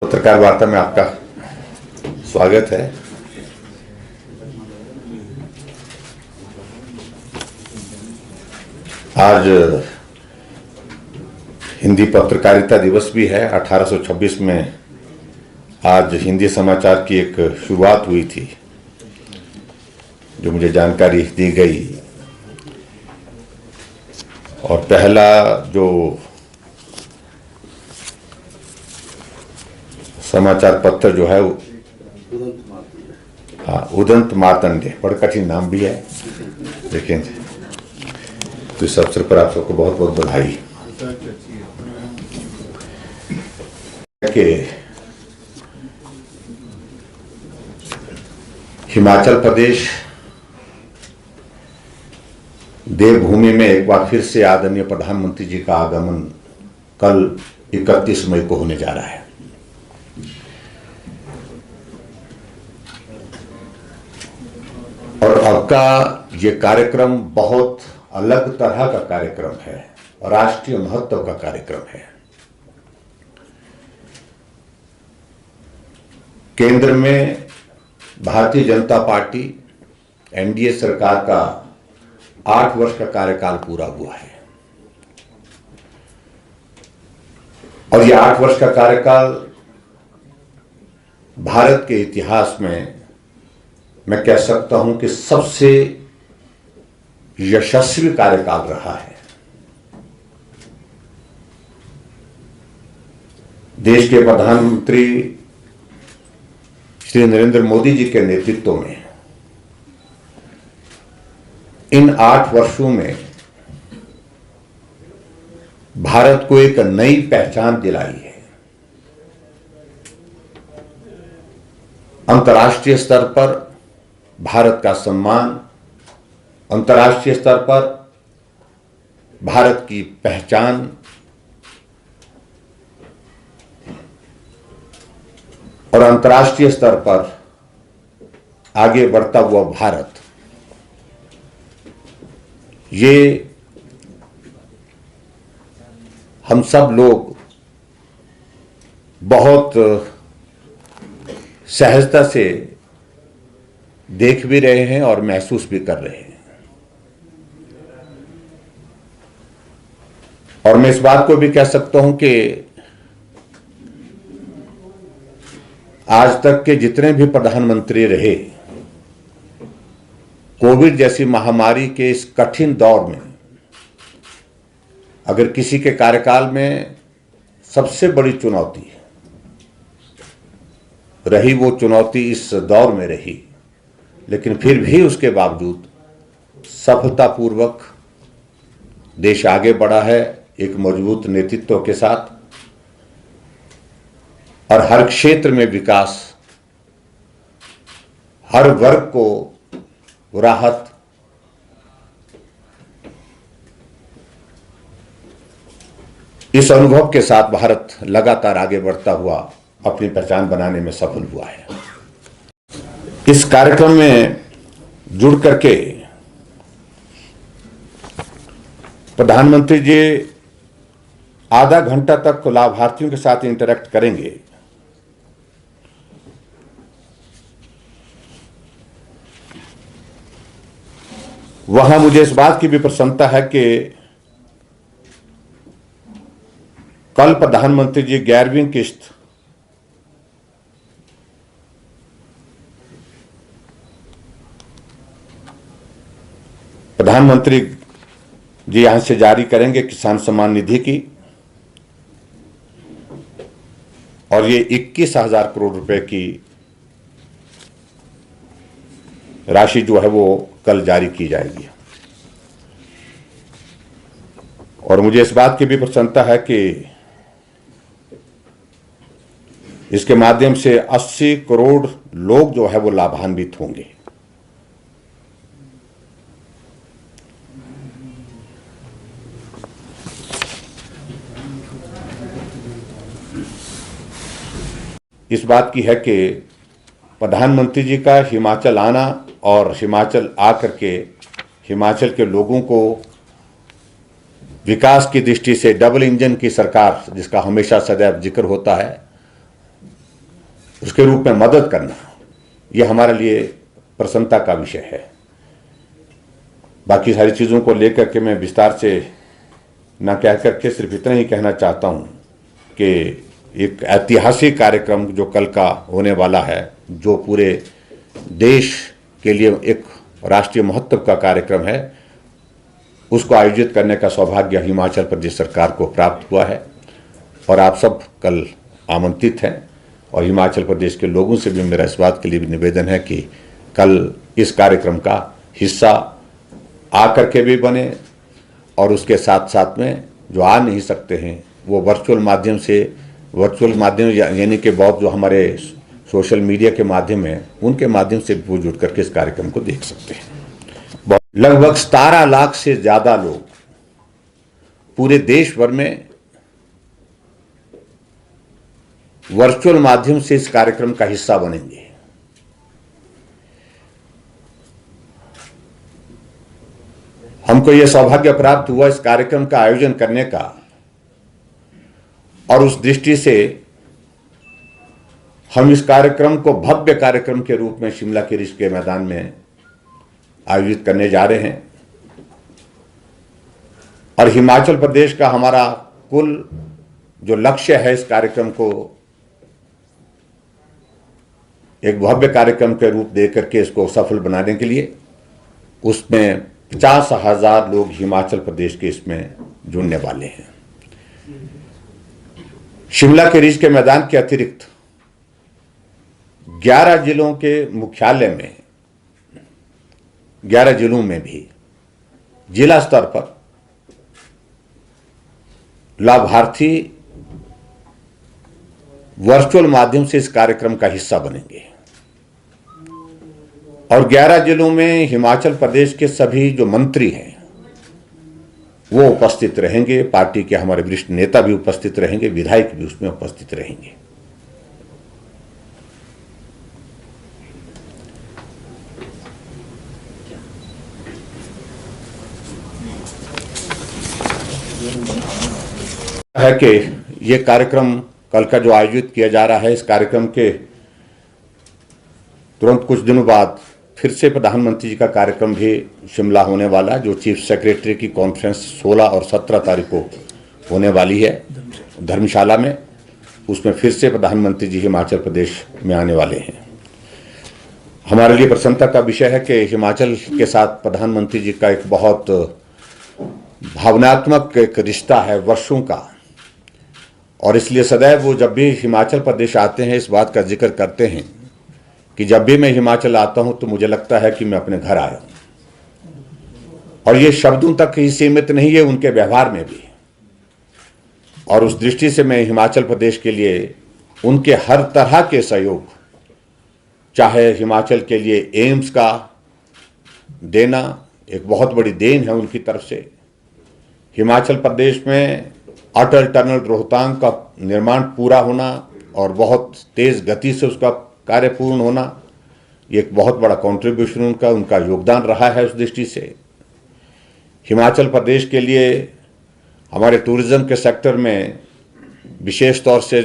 पत्रकार वार्ता में आपका स्वागत है। आज हिंदी पत्रकारिता दिवस भी है। 1826 में आज हिंदी समाचार की एक शुरुआत हुई थी, जो मुझे जानकारी दी गई। और पहला जो समाचार पत्र जो है उदंत मार्तंड, बड़ा कठिन नाम भी है, लेकिन तो इस अवसर पर आप सबको बहुत बहुत बधाई। कि हिमाचल प्रदेश देवभूमि में एक बार फिर से आदरणीय प्रधानमंत्री जी का आगमन कल 31 मई को होने जा रहा है। और अब का ये कार्यक्रम बहुत अलग तरह का कार्यक्रम है, राष्ट्रीय महत्व का कार्यक्रम है। केंद्र में भारतीय जनता पार्टी एनडीए सरकार का 8 वर्ष का कार्यकाल पूरा हुआ है। और ये 8 वर्ष का कार्यकाल भारत के इतिहास में मैं कह सकता हूं कि सबसे यशस्वी कार्यकाल रहा है। देश के प्रधानमंत्री श्री नरेंद्र मोदी जी के नेतृत्व में इन 8 वर्षों में भारत को एक नई पहचान दिलाई है। अंतर्राष्ट्रीय स्तर पर भारत का सम्मान, अंतर्राष्ट्रीय स्तर पर भारत की पहचान, और अंतर्राष्ट्रीय स्तर पर आगे बढ़ता हुआ भारत, ये हम सब लोग बहुत सहजता से देख भी रहे हैं और महसूस भी कर रहे हैं। और मैं इस बात को भी कह सकता हूं कि आज तक के जितने भी प्रधानमंत्री रहे, कोविड जैसी महामारी के इस कठिन दौर में अगर किसी के कार्यकाल में सबसे बड़ी चुनौती रही, वो चुनौती इस दौर में रही, लेकिन फिर भी उसके बावजूद सफलतापूर्वक देश आगे बढ़ा है एक मजबूत नेतृत्व के साथ। और हर क्षेत्र में विकास, हर वर्ग को राहत, इस अनुभव के साथ भारत लगातार आगे बढ़ता हुआ अपनी पहचान बनाने में सफल हुआ है। इस कार्यक्रम में जुड़ करके प्रधानमंत्री जी आधा घंटा तक लाभार्थियों के साथ इंटरेक्ट करेंगे। वहां मुझे इस बात की भी प्रसन्नता है कि कल प्रधानमंत्री जी 11वीं किस्त प्रधानमंत्री जी यहां से जारी करेंगे किसान सम्मान निधि की, और ये 21,000 करोड़ रुपए की राशि जो है वो कल जारी की जाएगी। और मुझे इस बात की भी प्रसन्नता है कि इसके माध्यम से 80 करोड़ लोग जो है वो लाभान्वित होंगे। इस बात की है कि प्रधानमंत्री जी का हिमाचल आना और हिमाचल आकर के हिमाचल के लोगों को विकास की दृष्टि से डबल इंजन की सरकार जिसका हमेशा सदैव जिक्र होता है, उसके रूप में मदद करना, यह हमारे लिए प्रसन्नता का विषय है। बाकी सारी चीज़ों को लेकर के मैं विस्तार से न कह करके सिर्फ इतना ही कहना चाहता हूं कि एक ऐतिहासिक कार्यक्रम जो कल का होने वाला है, जो पूरे देश के लिए एक राष्ट्रीय महत्व का कार्यक्रम है, उसको आयोजित करने का सौभाग्य हिमाचल प्रदेश सरकार को प्राप्त हुआ है और आप सब कल आमंत्रित हैं। और हिमाचल प्रदेश के लोगों से भी मेरा इस बात के लिए भी निवेदन है कि कल इस कार्यक्रम का हिस्सा आकर के भी बने और उसके साथ साथ में जो आ नहीं सकते हैं वो वर्चुअल माध्यम यानी कि बहुत जो हमारे सोशल मीडिया के माध्यम है उनके माध्यम से वो जुड़ करके इस कार्यक्रम को देख सकते हैं। लगभग 17 लाख से ज्यादा लोग पूरे देश भर में वर्चुअल माध्यम से इस कार्यक्रम का हिस्सा बनेंगे। हमको यह सौभाग्य प्राप्त हुआ इस कार्यक्रम का आयोजन करने का और उस दृष्टि से हम इस कार्यक्रम को भव्य कार्यक्रम के रूप में शिमला के रिज के मैदान में आयोजित करने जा रहे हैं। और हिमाचल प्रदेश का हमारा कुल जो लक्ष्य है इस कार्यक्रम को एक भव्य कार्यक्रम के रूप दे करके इसको सफल बनाने के लिए, उसमें 50,000 लोग हिमाचल प्रदेश के इसमें जुड़ने वाले हैं। शिमला के रिज के मैदान के अतिरिक्त 11 जिलों के मुख्यालय में 11 जिलों में भी जिला स्तर पर लाभार्थी वर्चुअल माध्यम से इस कार्यक्रम का हिस्सा बनेंगे। और 11 जिलों में हिमाचल प्रदेश के सभी जो मंत्री हैं वो उपस्थित रहेंगे, पार्टी के हमारे वरिष्ठ नेता भी उपस्थित रहेंगे, विधायक भी उसमें उपस्थित रहेंगे। है कि ये कार्यक्रम कल का जो आयोजित किया जा रहा है, इस कार्यक्रम के तुरंत कुछ दिनों बाद फिर से प्रधानमंत्री जी का कार्यक्रम भी शिमला होने वाला, जो चीफ सेक्रेटरी की कॉन्फ्रेंस 16 और 17 तारीख को होने वाली है धर्मशाला में। उसमें फिर से प्रधानमंत्री जी हिमाचल प्रदेश में आने वाले हैं। हमारे लिए प्रसन्नता का विषय है कि हिमाचल के साथ प्रधानमंत्री जी का एक बहुत भावनात्मक एक रिश्ता है वर्षों का, और इसलिए सदैव वो जब भी हिमाचल प्रदेश आते हैं इस बात का जिक्र करते हैं कि जब भी मैं हिमाचल आता हूं तो मुझे लगता है कि मैं अपने घर आया हूं। और ये शब्दों तक ही सीमित नहीं है, उनके व्यवहार में भी। और उस दृष्टि से मैं हिमाचल प्रदेश के लिए उनके हर तरह के सहयोग, चाहे हिमाचल के लिए एम्स का देना एक बहुत बड़ी देन है उनकी तरफ से, हिमाचल प्रदेश में अटल टनल रोहतांग का निर्माण पूरा होना और बहुत तेज गति से उसका कार्य पूर्ण होना, ये एक बहुत बड़ा कंट्रीब्यूशन उनका योगदान रहा है। उस दृष्टि से हिमाचल प्रदेश के लिए हमारे टूरिज्म के सेक्टर में विशेष तौर से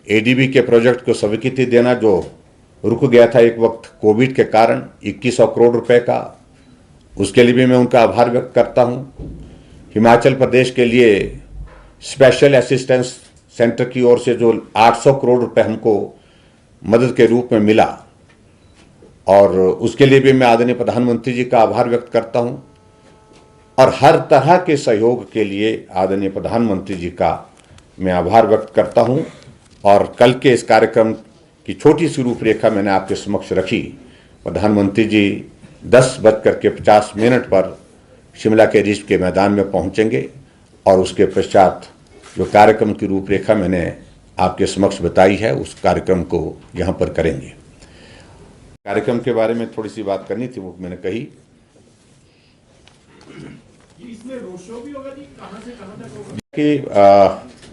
एडीबी के प्रोजेक्ट को स्वीकृति देना जो रुक गया था एक वक्त कोविड के कारण 2100 करोड़ रुपए का, उसके लिए भी मैं उनका आभार व्यक्त करता हूं। हिमाचल प्रदेश के लिए स्पेशल असिस्टेंस सेंटर की ओर से जो 800 करोड़ रुपए हमको मदद के रूप में मिला, और उसके लिए भी मैं आदरणीय प्रधानमंत्री जी का आभार व्यक्त करता हूं। और हर तरह के सहयोग के लिए आदरणीय प्रधानमंत्री जी का मैं आभार व्यक्त करता हूं। और कल के इस कार्यक्रम की छोटी सी रूपरेखा मैंने आपके समक्ष रखी। प्रधानमंत्री जी 10:50 पर शिमला के रिज के मैदान में पहुंचेंगे और उसके पश्चात जो कार्यक्रम की रूपरेखा मैंने आपके समक्ष बताई है उस कार्यक्रम को यहाँ पर करेंगे। कार्यक्रम के बारे में थोड़ी सी बात करनी थी, वो मैंने कही। इसमें रोड शो भी होगा जी, कहां से कहां तक होगा? कि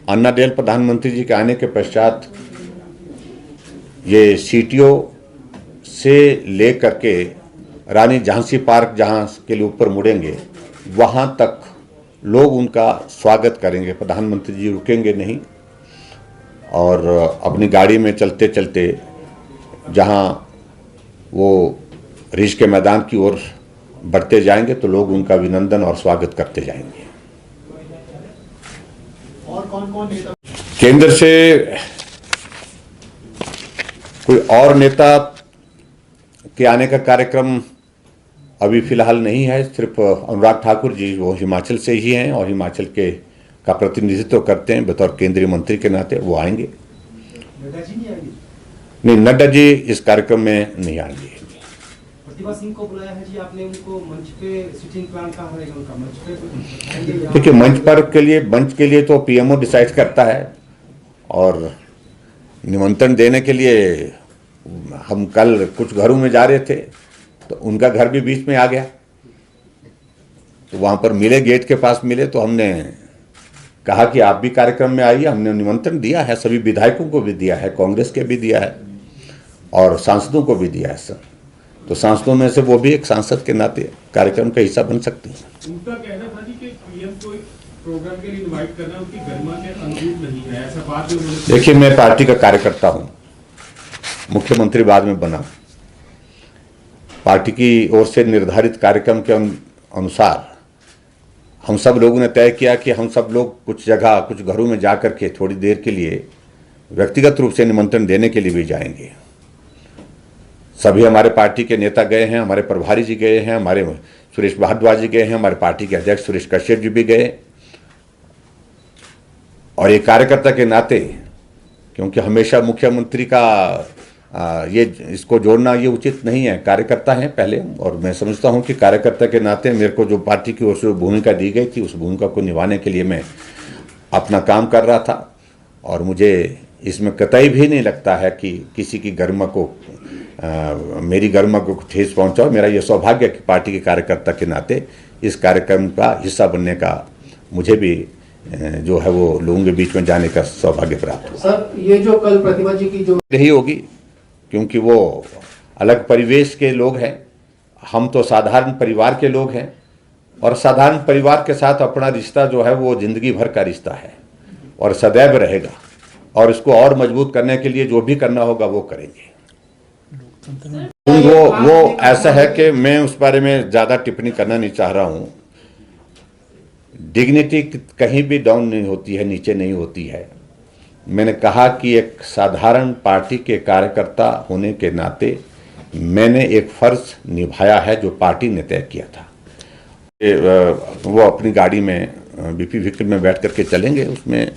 अन्नाडेल प्रधानमंत्री जी के आने के पश्चात ये सीटीओ से ले करके रानी झांसी पार्क जहाँ के लिए ऊपर मुड़ेंगे वहाँ तक लोग उनका स्वागत करेंगे। प्रधानमंत्री जी रुकेंगे नहीं और अपनी गाड़ी में चलते चलते जहां वो रिज के मैदान की ओर बढ़ते जाएंगे तो लोग उनका अभिनंदन और स्वागत करते जाएंगे। और कौन-कौन नेता? केंद्र से कोई और नेता के आने का कार्यक्रम अभी फिलहाल नहीं है। सिर्फ अनुराग ठाकुर जी वो हिमाचल से ही हैं और हिमाचल के का प्रतिनिधित्व करते हैं बतौर केंद्रीय मंत्री के नाते, वो आएंगे। नड्डा जी नहीं आएंगे? नहीं, नड्डा जी इस कार्यक्रम में नहीं आएंगे। प्रतिभा सिंह को बुलाया है जी आपने, उनको मंच पे सिटिंग प्लान कहाँ रहेगा उनका? मंच पे देखिए, मंच के लिए तो पीएमओ डिसाइड करता है और निमंत्रण देने के लिए हम कल कुछ घरों में जा रहे थे तो उनका घर भी बीच में आ गया, तो वहां पर मिले, गेट के पास मिले, तो हमने कहा कि आप भी कार्यक्रम में आइए। हमने निमंत्रण दिया है, सभी विधायकों को भी दिया है, कांग्रेस के भी दिया है और सांसदों को भी दिया है सर। तो सांसदों में से वो भी एक सांसद के नाते कार्यक्रम का हिस्सा बन सकते हैं। उनका कहना था कि पीएम को प्रोग्राम के लिए इनवाइट करना उनकी गरिमा के अनुरूप नहीं है, ऐसा बात है। देखिए, मैं पार्टी का कार्यकर्ता हूं, मुख्यमंत्री बाद में बना। पार्टी की ओर से निर्धारित कार्यक्रम के अनुसार हम सब लोगों ने तय किया कि हम सब लोग कुछ जगह, कुछ घरों में जाकर के थोड़ी देर के लिए व्यक्तिगत रूप से निमंत्रण देने के लिए भी जाएंगे। सभी हमारे पार्टी के नेता गए हैं, हमारे प्रभारी जी गए हैं, हमारे सुरेश भारद्वाज जी गए हैं, हमारे पार्टी के अध्यक्ष सुरेश कश्यप जी भी गए। और एक कार्यकर्ता के नाते, क्योंकि हमेशा मुख्यमंत्री का ये इसको जोड़ना ये उचित नहीं है, कार्यकर्ता हैं पहले, और मैं समझता हूं कि कार्यकर्ता के नाते मेरे को जो पार्टी की ओर से भूमिका दी गई थी उस भूमिका को निभाने के लिए मैं अपना काम कर रहा था और मुझे इसमें कतई भी नहीं लगता है कि किसी की गरिमा को मेरी गरिमा को ठेस पहुंचा। मेरा ये सौभाग्य है कि पार्टी के कार्यकर्ता के नाते इस कार्यक्रम का हिस्सा बनने का मुझे भी जो है वो लोगों के बीच में जाने का सौभाग्य प्राप्त हुआ। सर, ये जो कल प्रतिभा जी की जो यही होगी, क्योंकि वो अलग परिवेश के लोग हैं, हम तो साधारण परिवार के लोग हैं और साधारण परिवार के साथ अपना रिश्ता जो है वो जिंदगी भर का रिश्ता है और सदैव रहेगा, और इसको और मजबूत करने के लिए जो भी करना होगा वो करेंगे। वो ऐसा है कि मैं उस बारे में ज्यादा टिप्पणी करना नहीं चाह रहा हूं। डिग्निटी कहीं भी डाउन नहीं होती है, नीचे नहीं होती है। मैंने कहा कि एक साधारण पार्टी के कार्यकर्ता होने के नाते मैंने एक फर्ज निभाया है जो पार्टी ने तय किया था। वो अपनी गाड़ी में बीपी व्हीकल में बैठ करके चलेंगे, उसमें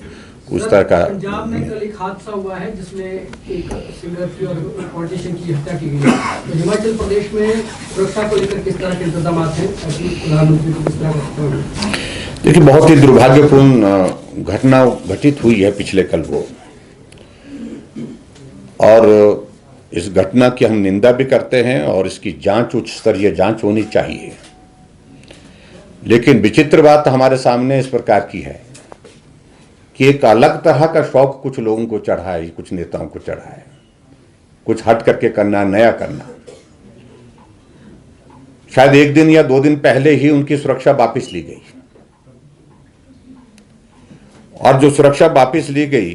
उस तरह का। पंजाब में कल एक हादसा हुआ है जिसमें एक सिंगर की और पॉलिटिशियन की हत्या की गई है, तो हिमाचल प्रदेश में सुरक्षा को लेकर किस तरह के इंतजाम हैं? प्रधानमंत्री को किस तरह? देखिए, बहुत ही दुर्भाग्यपूर्ण घटना घटित हुई है पिछले कल वो, और इस घटना की हम निंदा भी करते हैं और इसकी जांच, उच्च स्तरीय जांच होनी चाहिए। लेकिन विचित्र बात हमारे सामने इस प्रकार की है कि एक अलग तरह का शौक कुछ लोगों को चढ़ा है, कुछ नेताओं को चढ़ा है, कुछ हट करके करना, नया करना। शायद एक दिन या 2 दिन पहले ही उनकी सुरक्षा वापस ली गई, और जो सुरक्षा वापस ली गई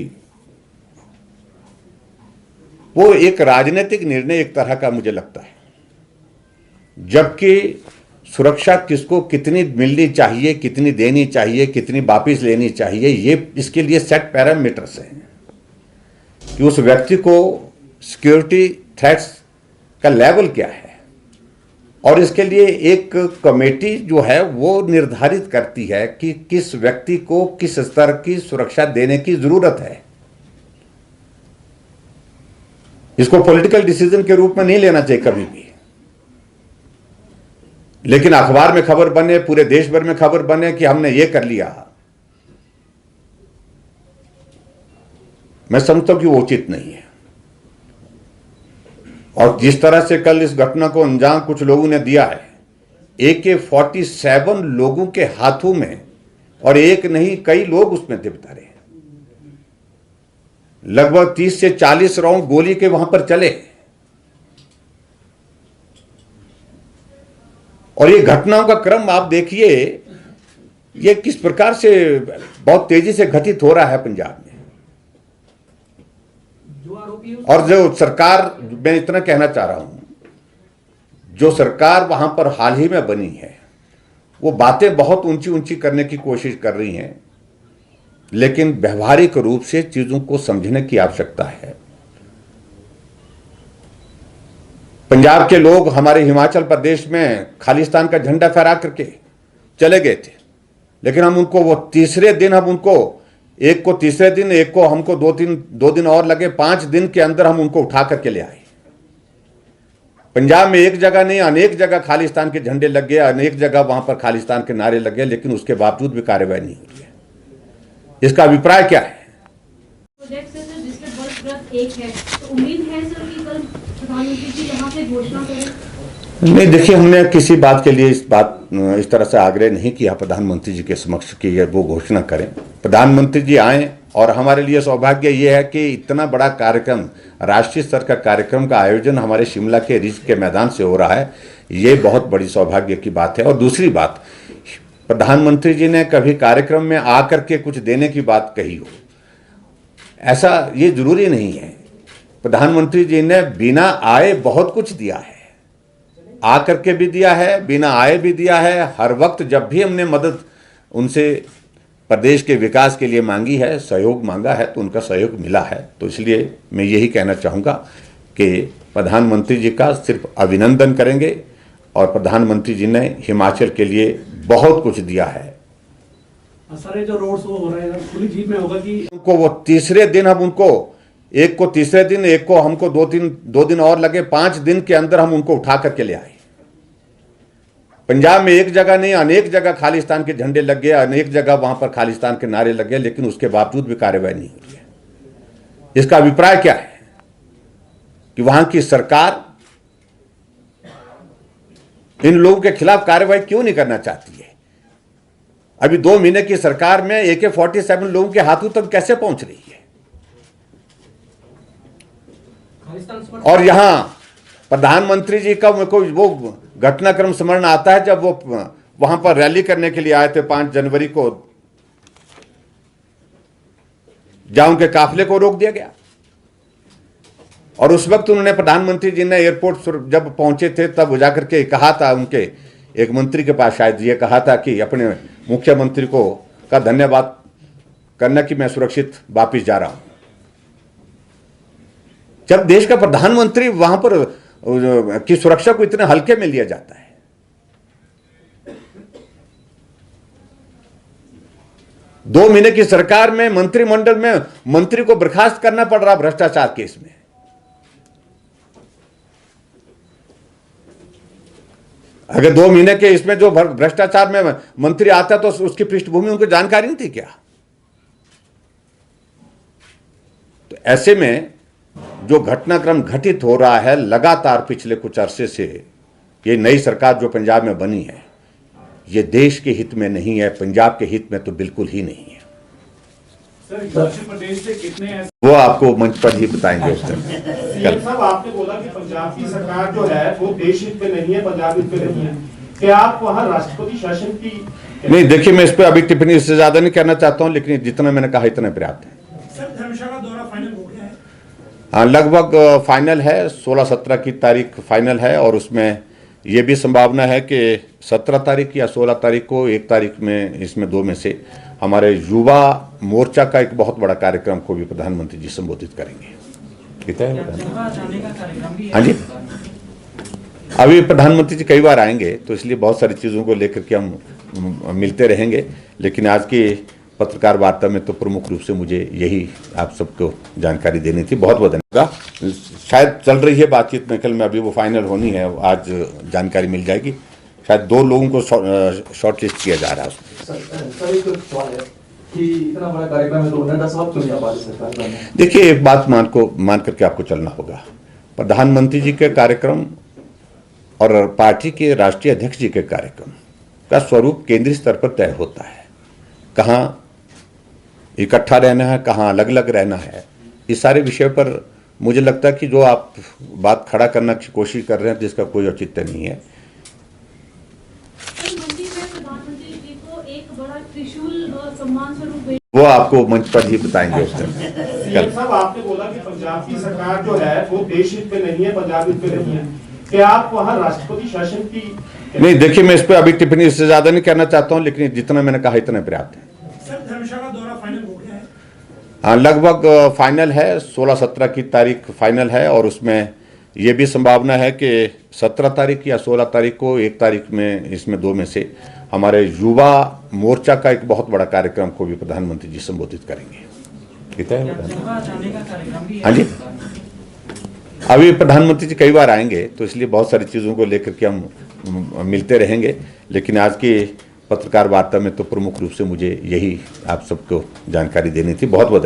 वो एक राजनीतिक निर्णय एक तरह का मुझे लगता है, जबकि सुरक्षा किसको कितनी मिलनी चाहिए, कितनी देनी चाहिए, कितनी वापस लेनी चाहिए, ये इसके लिए सेट पैरामीटर्स हैं कि उस व्यक्ति को सिक्योरिटी थ्रेट्स का लेवल क्या है, और इसके लिए एक कमेटी जो है वो निर्धारित करती है कि किस व्यक्ति को किस स्तर की सुरक्षा देने की जरूरत है। इसको पॉलिटिकल डिसीजन के रूप में नहीं लेना चाहिए कभी भी, लेकिन अखबार में खबर बने, पूरे देश भर में खबर बने कि हमने ये कर लिया, मैं समझता हूं कि वो उचित नहीं है। और जिस तरह से कल इस घटना को अंजाम कुछ लोगों ने दिया है, AK-47 लोगों के हाथों में, और एक नहीं कई लोग उसमें थे बेचारे, लगभग 30 से 40 राउंड गोली के वहां पर चले, और ये घटनाओं का क्रम आप देखिए ये किस प्रकार से बहुत तेजी से घटित हो रहा है पंजाब में। जो आरोपी है और जो सरकार, मैं इतना कहना चाह रहा हूं, जो सरकार वहां पर हाल ही में बनी है वो बातें बहुत ऊंची ऊंची करने की कोशिश कर रही हैं, लेकिन व्यवहारिक रूप से चीजों को समझने की आवश्यकता है। पंजाब के लोग हमारे हिमाचल प्रदेश में खालिस्तान का झंडा फहरा करके चले गए थे, लेकिन हम उनको वो तीसरे दिन, हम उनको एक को तीसरे दिन, एक को हमको दो दिन और लगे, 5 दिन के अंदर हम उनको उठा करके ले आए। पंजाब में एक जगह नहीं अनेक जगह खालिस्तान के झंडे लग गए, अनेक जगह वहां पर खालिस्तान के नारे लग गए, लेकिन उसके बावजूद भी कार्रवाई नहीं हो रही है। इसका अभिप्राय क्या है? प्रोजेक्ट से सर जिसके वर्षगांठ एक है, तो उम्मीद है सर कि कल प्रधानमंत्री जी यहाँ पे घोषणा करें। नहीं, देखिए, हमने किसी बात के लिए इस तरह से आग्रह नहीं किया प्रधानमंत्री जी के समक्ष कि वो घोषणा करें। प्रधानमंत्री जी आए और हमारे लिए सौभाग्य ये है कि इतना बड़ा कार्यक्रम, राष्ट्रीय स्तर का कार्यक्रम का आयोजन हमारे शिमला के रिज के मैदान से हो रहा है। ये बहुत बड़ी सौभाग्य की बात है। और दूसरी बात, प्रधानमंत्री जी ने कभी कार्यक्रम में आकर के कुछ देने की बात कही हो, ऐसा ये जरूरी नहीं है। प्रधानमंत्री जी ने बिना आए बहुत कुछ दिया है, आकर के भी दिया है, बिना आए भी दिया है। हर वक्त जब भी हमने मदद उनसे प्रदेश के विकास के लिए मांगी है, सहयोग मांगा है, तो उनका सहयोग मिला है। तो इसलिए मैं यही कहना चाहूँगा कि प्रधानमंत्री जी का सिर्फ अभिनंदन करेंगे, और प्रधानमंत्री जी ने हिमाचल के लिए बहुत कुछ दिया है। सर ये जो रोड शो हो रहा है खुली जीप में होगा कि उनको वो तीसरे दिन, हम उनको एक को तीसरे दिन, एक को हमको दो दिन और लगे, 5 दिन के अंदर हम उनको उठा करके ले आए। पंजाब में एक जगह नहीं अनेक जगह खालिस्तान के झंडे लग गए, अनेक जगह वहां पर खालिस्तान के नारे लग गए, लेकिन उसके बावजूद भी कार्रवाई नहीं हो रही है। इसका अभिप्राय क्या है कि वहां की सरकार इन लोगों के खिलाफ कार्रवाई क्यों नहीं करना चाहती है? अभी 2 महीने की सरकार में AK-47 लोगों के हाथों तक कैसे पहुंच रही है? और यहां प्रधानमंत्री जी का मेरे को वो घटनाक्रम स्मरण आता है जब वो वहां पर रैली करने के लिए आए थे 5 जनवरी को, जहां उनके काफिले को रोक दिया गया। और उस वक्त उन्होंने, प्रधानमंत्री जी ने एयरपोर्ट जब पहुंचे थे तब जाकर के कहा था, उनके एक मंत्री के पास शायद ये कहा था कि अपने मुख्यमंत्री को का धन्यवाद करना कि मैं सुरक्षित वापिस जा रहा हूं। जब देश का प्रधानमंत्री वहां पर की सुरक्षा को इतने हल्के में लिया जाता है, दो महीने की सरकार में मंत्रिमंडल में मंत्री को बर्खास्त करना पड़ रहा भ्रष्टाचार केस में। अगर 2 महीने के इसमें जो भ्रष्टाचार में मंत्री आता तो उसकी पृष्ठभूमि उनको जानकारी नहीं थी क्या? तो ऐसे में जो घटनाक्रम घटित हो रहा है लगातार पिछले कुछ अरसे से, ये नई सरकार जो पंजाब में बनी है, ये देश के हित में नहीं है, पंजाब के हित में तो बिल्कुल ही नहीं है। सर हिमाचल प्रदेश से कितने ऐसे, वो आपको मंच पर ही बताएंगे उस दिन। सीएम साहब आपने बोला कि पंजाब की सरकार जो है वो देश हित में नहीं है, पंजाब हित में नहीं है, क्या आप वहां राष्ट्रपति शासन की? नहीं, देखिए, मैं इस पर अभी टिप्पणी इससे ज्यादा नहीं करना चाहता हूं, लेकिन जितना मैंने कहा इतना पर्याप्त है। सर धर्मशाला दौरा फाइनल हो गया है? हाँ, लगभग फाइनल है। 16-17 की तारीख फाइनल है, और उसमें ये भी संभावना है कि 17 तारीख या 16 तारीख को, 1 तारीख में, इसमें 2 में से हमारे युवा मोर्चा का एक बहुत बड़ा कार्यक्रम को भी प्रधानमंत्री जी संबोधित करेंगे। कितना है? हाँ जी, अभी प्रधानमंत्री जी कई बार आएंगे, तो इसलिए बहुत सारी चीज़ों को लेकर के हम मिलते रहेंगे, लेकिन आज की पत्रकार वार्ता में तो प्रमुख रूप से मुझे यही आप सबको जानकारी देनी थी। बहुत बहुत धन्यवाद। शायद चल रही है बातचीत मेकल में, अभी वो फाइनल होनी है, आज जानकारी मिल जाएगी। शायद 2 लोगों को शॉर्टलिस्ट किया जा रहा है। सर एक सवाल है कि इतना बड़ा कार्यक्रम है तो नड्डा साहब क्यों नहीं आ पा रहे सरकार में? देखिए, एक बात मान करके आपको चलना होगा। प्रधानमंत्री जी के कार्यक्रम और पार्टी के राष्ट्रीय अध्यक्ष जी के कार्यक्रम का स्वरूप केंद्रीय स्तर पर तय होता है। कहाँ इकट्ठा रहना है, कहाँ अलग अलग रहना है, इस सारे विषय पर मुझे लगता है कि जो आप बात खड़ा करने की कोशिश कर रहे हैं, जिसका कोई औचित्य नहीं है। मंडी में प्रधानमंत्री जी को एक बड़ा वो आपको मंच पर ही बताएंगे उस दिन सीएम साहब, आपने बोला कि पंजाब की सरकार जो है वो देश हित पे नहीं है, पंजाब हित पे नहीं है। क्या आप वहाँ राष्ट्रपति शासन की नहीं, देखिए मैं इस पर अभी टिप्पणी इससे ज्यादा नहीं करना चाहता हूं, लेकिन जितना मैंने कहा इतना पर्याप्त है। सर, धर्मशाला दौरा फाइनल हो गया है? हाँ, लगभग फाइनल है। 16-17 की तारीख फाइनल है और उसमें ये भी संभावना है कि 17 तारीख या 16 तारीख को, एक तारीख में, इसमें दो में से हमारे युवा मोर्चा का एक बहुत बड़ा कार्यक्रम को भी प्रधानमंत्री जी संबोधित करेंगे। कितना है? हाँ जी, अभी प्रधानमंत्री जी कई बार आएंगे तो इसलिए बहुत सारी चीज़ों को लेकर के हम मिलते रहेंगे, लेकिन आज की पत्रकार वार्ता में तो प्रमुख रूप से मुझे यही आप सबको जानकारी देनी थी। बहुत बहुत